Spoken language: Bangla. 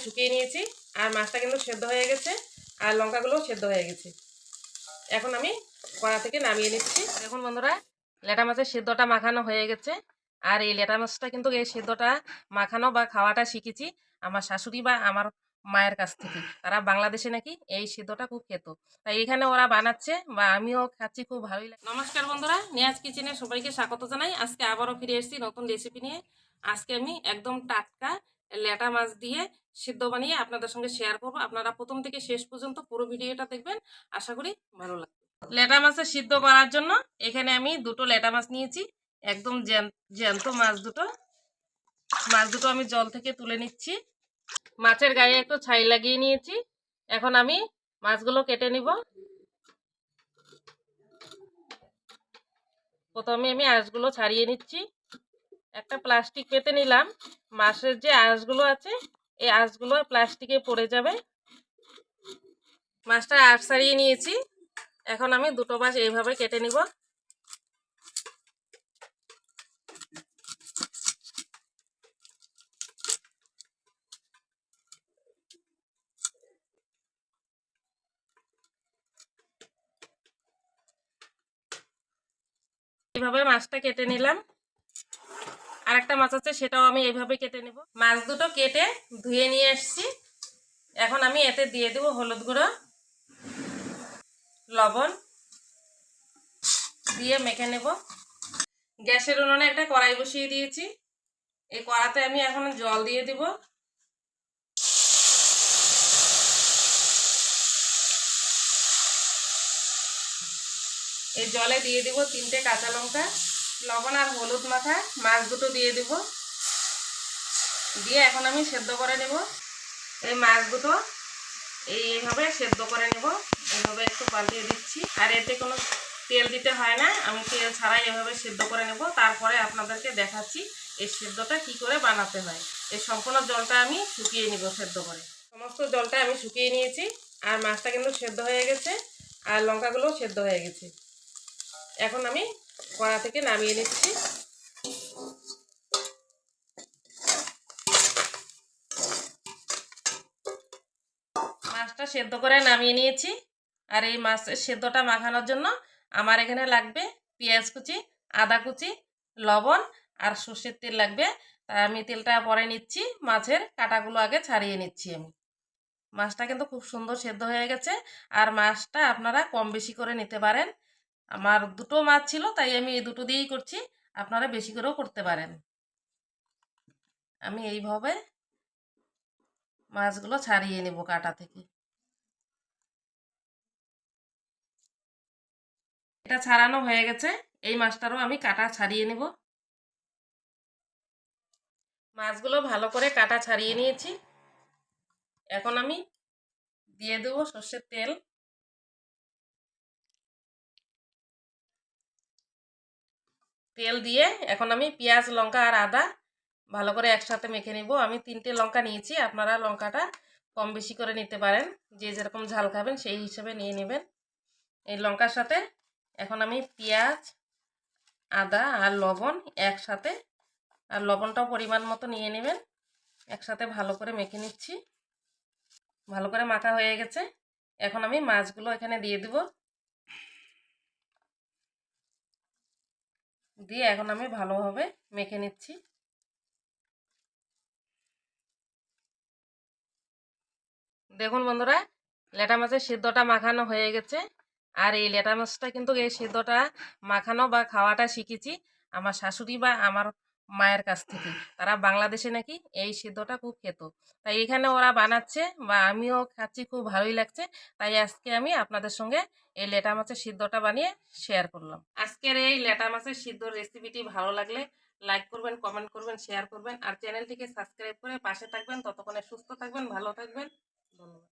শুকিয়ে নিয়েছি আর মাছটা কিন্তু সেদ্ধ হয়ে গেছে আর লঙ্কাগুলোও সেদ্ধ হয়ে গেছে। এখন আমি কড়া থেকে নামিয়ে নিচ্ছি। দেখুন বন্ধুরা, লেটা মাছের সেদ্ধটা মাখানো হয়ে গেছে। আর এই লেটা মাছটা কিন্তু এই সেদ্ধটা মাখানো বা খাওয়াটা শিখেছি আমার শাশুড়ি বা আমার মায়ের কাছ থেকে। তারা বাংলাদেশে নাকি এই সেদ্ধটা খুব খেত, তাই এখানে ওরা বানাচ্ছে বা আমিও খাচ্ছি, খুব ভালোই লাগে। নমস্কার বন্ধুরা, নিয়াজ কিচেনে সবাইকে স্বাগত জানাই। আজকে আবারও ফিরে এসেছি নতুন রেসিপি নিয়ে। আজকে আমি একদম টাটকা লেটা মাছ দিয়ে সিদ্ধ বানিয়ে আপনাদের সঙ্গে শেয়ার করবো। আপনারা প্রথম থেকে শেষ পর্যন্ত পুরো ভিডিওটা দেখবেন, আশা করি ভালো লাগবে। লেটা মাছের সিদ্ধ করার জন্য এখানে আমি দুটো লেটা মাছ নিয়েছি, একদম জ্যান্ত মাছ দুটো। মাছ দুটো আমি জল থেকে তুলে নিচ্ছি। মাছের গায়ে একটু ছাই লাগিয়ে নিয়েছি। এখন আমি মাছগুলো কেটে নিব। প্রথমে আমি আঁশগুলো ছাড়িয়ে নিচ্ছি। একটা প্লাস্টিক পেতে নিলাম। মাছের যে আঁশগুলো আছে এই আঁশগুলো প্লাস্টিকে পড়ে যাবে। মাছটা আঁশ ছাড়িয়ে নিয়েছি। এখন আমি দুটো মাছ এইভাবে কেটে নিব। এইভাবে মাছটা কেটে নিলাম। আর একটা মাছ আছে, সেটাও আমি এইভাবে কেটে নেব। মাছ দুটো কেটে ধুয়ে নিয়ে এসেছি। এখন আমি এতে দিয়ে দেব হলুদ গুঁড়ো, লবণ দিয়ে মেখে নেব। গ্যাসের উনুনে একটা কড়াই বসিয়ে দিয়েছি। এই কড়াতে আমি এখন জল দিয়ে দেব। এই জলে দিয়ে দেব 3টে কাঁচা লঙ্কা, লবণ আর হলুদ মাখা মাছ দুটো দিয়ে দেব। দিয়ে এখন আমি সেদ্ধ করে নেব। এই মাছ দুটো এইভাবে সেদ্ধ করে নেব। এইভাবে একটু পাল্টিয়ে দিচ্ছি। আর এতে কোনো তেল দিতে হয় না, আমি তেল ছাড়াই এভাবে সেদ্ধ করে নেব। তারপরে আপনাদেরকে দেখাচ্ছি এই সেদ্ধটা কি করে বানাতে হয়। এই সম্পূর্ণ জলটা আমি শুকিয়ে নিব সেদ্ধ করে। সমস্ত জলটা আমি শুকিয়ে নিয়েছি। আর মাছটা কিন্তু সেদ্ধ হয়ে গেছে আর লঙ্কাগুলো সেদ্ধ হয়ে গেছে। এখন আমি কড়া থেকে নামিয়ে নিচ্ছি। মাছটা সেদ্ধ করে নামিয়ে নিয়েছি। আর এই মাছের সেদ্ধটা মাখানোর জন্য আমার এখানে লাগবে পেঁয়াজ কুচি, আদা কুচি, লবণ আর সর্ষের তেল লাগবে। তা আমি তেলটা পরে নিচ্ছি। মাছের কাঁটাগুলো আগে ছাড়িয়ে নিচ্ছি আমি। মাছটা কিন্তু খুব সুন্দর সেদ্ধ হয়ে গেছে। আর মাছটা আপনারা কম বেশি করে নিতে পারেন। আমার দুটো মাছ ছিল, তাই আমি এই দুটো দিয়েই করছি। আপনারা বেশি করেও করতে পারেন। আমি এইভাবে মাছগুলো ছাড়িয়ে নেব কাঁটা থেকে। এটা ছাড়ানো হয়ে গেছে। এই মাছটারও আমি কাঁটা ছাড়িয়ে নেব। মাছগুলো ভালো করে কাঁটা ছাড়িয়ে নিয়েছি। এখন আমি দিয়ে দেব সর্ষের তেল। তেল দিয়ে এখন আমি পেঁয়াজ, লঙ্কা আর আদা ভালো করে একসাথে মেখে নেব। আমি 3টে লঙ্কা নিয়েছি, আপনারা লঙ্কাটা কম বেশি করে নিতে পারেন। যে যেরকম ঝাল খাবেন সেই হিসেবে নিয়ে নেবেন। এই লঙ্কার সাথে এখন আমি পেঁয়াজ, আদা আর লবণ একসাথে, আর লবণটাও পরিমাণ মতো নিয়ে নেবেন, একসাথে ভালো করে মেখে নিচ্ছি। ভালো করে মাখা হয়ে গেছে। এখন আমি মাছগুলো এখানে দিয়ে দেব। দিয়ে এখন আমি ভালোভাবে মেখে নিচ্ছি। দেখুন বন্ধুরা, লেটা মাছের সিদ্ধটা মাখানো হয়ে গেছে। আর এই লেটা মাছটা কিন্তু এই সিদ্ধটা মাখানো বা খাওয়াটা শিখেছি আমার শাশুড়ি বা আমার মায়ের কাছ থেকে। তারা বাংলাদেশে নাকি এই সিদ্ধটা খুব খেত, তাই এখানে ওরা বানাচ্ছে বা আমিও খাচ্ছি, খুব ভালোই লাগছে। তাই আজকে আমি আপনাদের সঙ্গে এই লেটা মাছের সিদ্ধটা বানিয়ে শেয়ার করলাম। আজকের এই লেটা মাছের সিদ্ধ রেসিপিটি ভালো লাগলে লাইক করবেন, কমেন্ট করবেন, শেয়ার করবেন আর চ্যানেলটিকে সাবস্ক্রাইব করে পাশে থাকবেন। ততক্ষণে সুস্থ থাকবেন, ভালো থাকবেন। ধন্যবাদ।